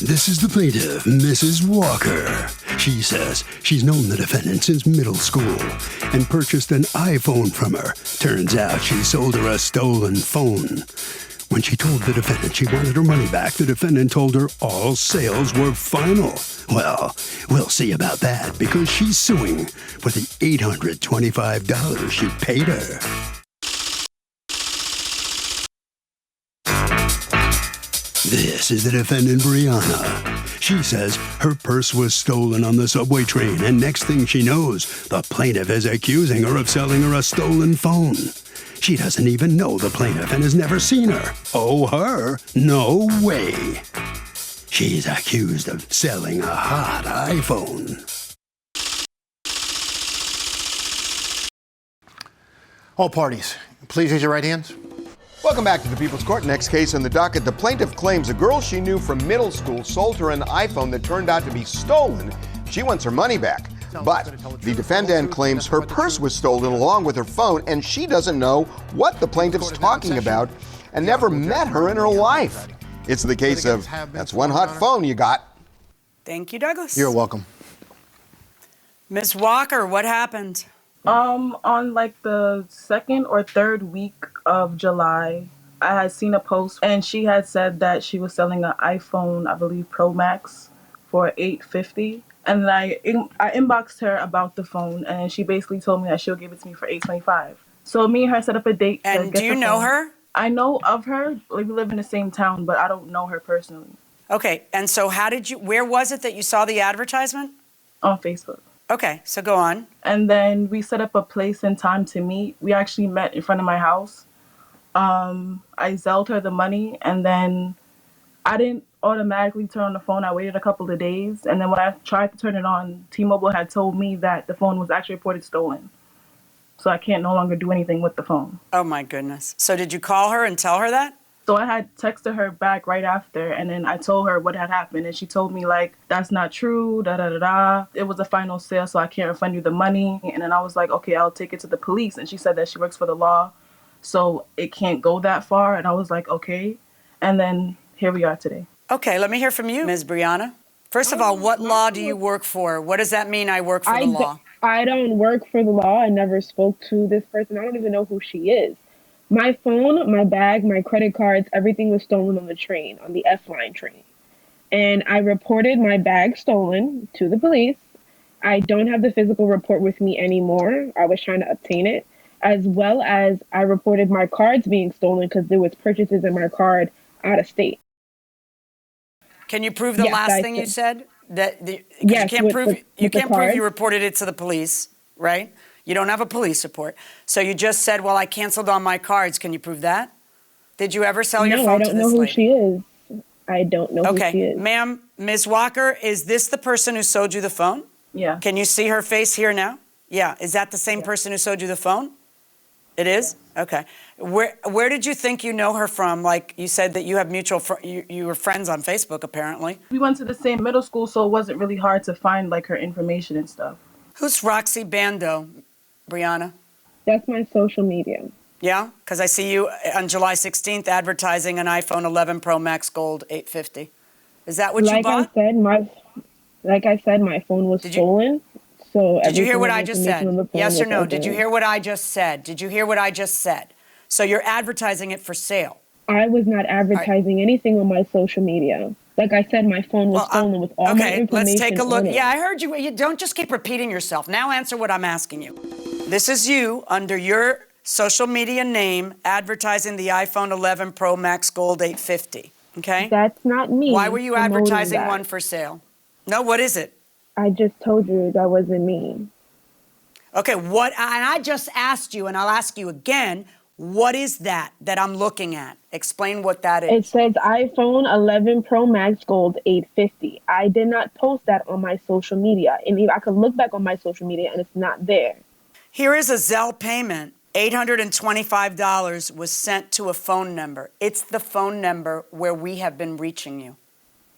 This is the plaintiff, Mrs. Walker. She says she's known the defendant since middle school and purchased an iPhone from her. Turns out she sold her a stolen phone. When she told the defendant she wanted her money back, the defendant told her all sales were final. Well, we'll see about that because she's suing for the $825 she paid her. This is the defendant, Brianna. She says her purse was stolen on the subway train, and next thing she knows, the plaintiff is accusing her of selling her a stolen phone. She doesn't even know the plaintiff and has never seen her. Oh, her? No way. She's accused of selling a hot iPhone. All parties, please raise your right hands. Welcome back to the People's Court. Next case on the docket. The plaintiff claims a girl she knew from middle school sold her an iPhone that turned out to be stolen. She wants her money back. But the defendant claims her purse was stolen along with her phone, and she doesn't know what the plaintiff's talking about and never met her in her life. It's the case of, that's one hot phone you got. Thank you, Douglas. You're welcome. Ms. Walker, what happened? On like the second or third week of July, I had seen a post and she had said that she was selling an iPhone, I believe Pro Max, for $850. And then I inboxed her about the phone, and she basically told me that she'll give it to me for $825. So me and her set up a date. And do you know her? I know of her. Like, we live in the same town, but I don't know her personally. Okay, and so where was it that you saw the advertisement? On Facebook. Okay, so go on. And then we set up a place and time to meet. We actually met in front of my house. I Zelled her the money, and then I didn't automatically turn on the phone. I waited a couple of days, and then when I tried to turn it on, T-Mobile had told me that the phone was actually reported stolen. So I can't no longer do anything with the phone. Oh my goodness. So did you call her and tell her that? So I had texted her back right after, and then I told her what had happened, and she told me, like, that's not true, da-da-da-da. It was a final sale, so I can't refund you the money. And then I was like, okay, I'll take it to the police. And she said that she works for the law, so it can't go that far. And I was like, okay. And then here we are today. Okay, let me hear from you, Ms. Brianna. First of all, what law do you work for? What does that mean, I work for the law? I don't work for the law. I never spoke to this person. I don't even know who she is. My phone, my bag, my credit cards, everything was stolen on the train, on the F-line train. And I reported my bag stolen to the police. I don't have the physical report with me anymore. I was trying to obtain it. As well as I reported my cards being stolen because there was purchases in my card out of state. Can you prove the last thing you said? Yes, you can't prove you reported it to the police, right? You don't have a police report. So you just said, well, I canceled on my cards. Can you prove that? Did you ever sell your phone to this lady? No, I don't know who she is. I don't know who she is. Okay, ma'am, Ms. Walker, is this the person who sold you the phone? Yeah. Can you see her face here now? Yeah. Is that the same person who sold you the phone? It is? Okay. Where did you think you know her from? Like, you said that you have you were friends on Facebook, apparently. We went to the same middle school, so it wasn't really hard to find, like, her information and stuff. Who's Roxy Bando, Brianna? That's my social media. Yeah? Because I see you on July 16th advertising an iPhone 11 Pro Max Gold 850. Is that what you bought? Like I said, my phone was stolen. So did you hear what I just said? Yes or no? Did you hear what I just said? Did you hear what I just said? So you're advertising it for sale. I was not advertising anything on my social media. Like I said, my phone was stolen with all my information. Okay, let's take a look. Yeah, I heard you. You don't just keep repeating yourself. Now answer what I'm asking you. This is you under your social media name advertising the iPhone 11 Pro Max Gold 850. Okay? That's not me. Why were you advertising one for sale? No, what is it? I just told you that wasn't me. Okay, and I just asked you, and I'll ask you again, what is that I'm looking at? Explain what that is. It says iPhone 11 Pro Max Gold 850. I did not post that on my social media. And I could look back on my social media, and it's not there. Here is a Zelle payment. $825 was sent to a phone number. It's the phone number where we have been reaching you.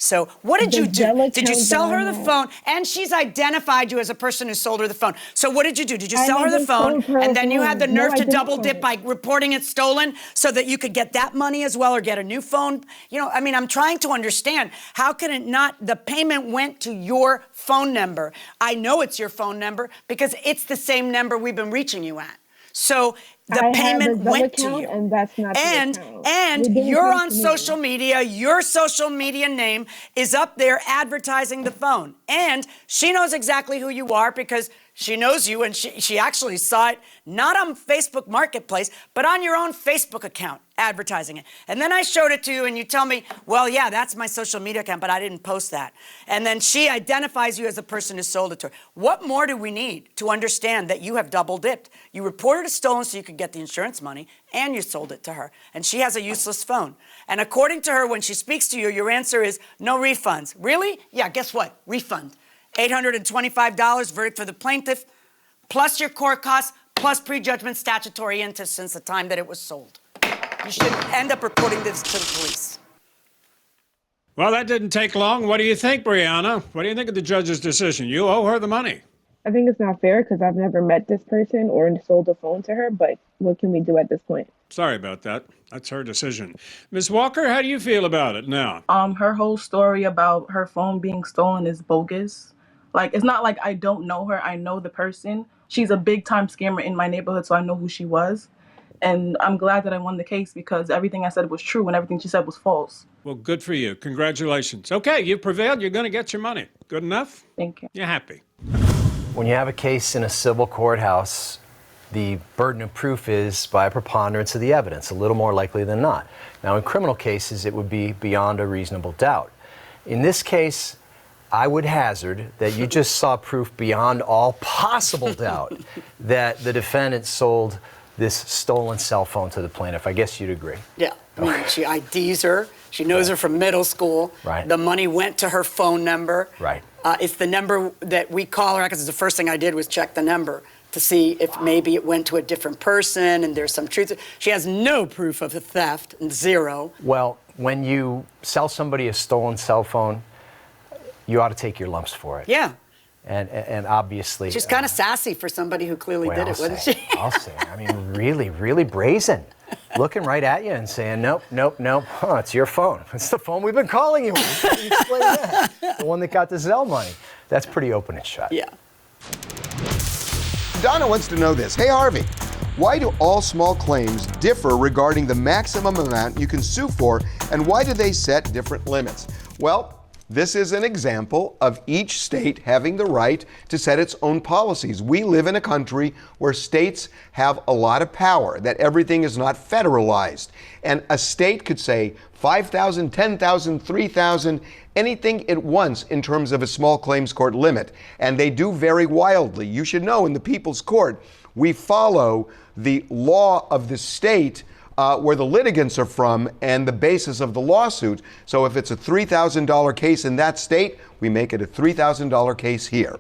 So what did you do? Zelle Did you account sell her that I the had. phone? And she's identified you as a person who sold her the phone. So what did you do? Did you I sell her the never phone, sold her and a then you had the phone. No, nerve I to did double not. dip by reporting it stolen so that you could get that money as well or get a new phone? You know, I mean, I'm trying to understand. How can it not? The payment went to your phone number. I know it's your phone number because it's the same number we've been reaching you at. So the I payment have a Zelle went to account, you. and that's not the account. And It didn't you're come on to me. social media. Your social media name is up there advertising the phone. And she knows exactly who you are because she knows you, and she actually saw it not on Facebook Marketplace, but on your own Facebook account advertising it. And then I showed it to you, and you tell me, well, yeah, that's my social media account, but I didn't post that. And then she identifies you as the person who sold it to her. What more do we need to understand that you have double dipped? You reported it stolen so you could get the insurance money, and you sold it to her. And she has a useless phone. And according to her, when she speaks to you, your answer is no refunds. Really? Yeah, guess what? Refund. $825 verdict for the plaintiff, plus your court costs, plus prejudgment statutory interest since the time that it was sold. You should end up reporting this to the police. Well, that didn't take long. What do you think, Brianna? What do you think of the judge's decision? You owe her the money. I think it's not fair because I've never met this person or sold a phone to her, but what can we do at this point? Sorry about that. That's her decision. Ms. Walker, how do you feel about it now? Her whole story about her phone being stolen is bogus. Like, it's not like I don't know her. I know the person. She's a big time scammer in my neighborhood, so I know who she was. And I'm glad that I won the case because everything I said was true and everything she said was false. Well, good for you. Congratulations. Okay, you prevailed. You're going to get your money. Good enough? Thank you. You're happy. When you have a case in a civil courthouse, the burden of proof is by a preponderance of the evidence, a little more likely than not. Now, in criminal cases, it would be beyond a reasonable doubt. In this case, I would hazard that you just saw proof beyond all possible doubt that the defendant sold this stolen cell phone to the plaintiff. I guess you'd agree. Yeah. I mean, she IDs her. She knows her from middle school. Right. The money went to her phone number. Right. It's the number that we call her, because the first thing I did was check the number to see if maybe it went to a different person and there's some truth. She has no proof of a theft, zero. Well, when you sell somebody a stolen cell phone, you ought to take your lumps for it. Yeah. And obviously... She's kind of sassy for somebody who clearly did it, wasn't she? I'll say. I mean, really, really brazen. Looking right at you and saying, nope, nope, nope. Huh, it's your phone. It's the phone we've been calling you. How do you explain that? The one that got the Zelle money. That's pretty open and shut. Yeah. Donna wants to know this. Hey, Harvey, why do all small claims differ regarding the maximum amount you can sue for, and why do they set different limits? Well, this is an example of each state having the right to set its own policies. We live in a country where states have a lot of power, that everything is not federalized. And a state could say 5,000, 10,000, 3,000, anything it wants in terms of a small claims court limit. And they do vary wildly. You should know in the People's Court, we follow the law of the state where the litigants are from and the basis of the lawsuit. So if it's a $3,000 case in that state, we make it a $3,000 case here.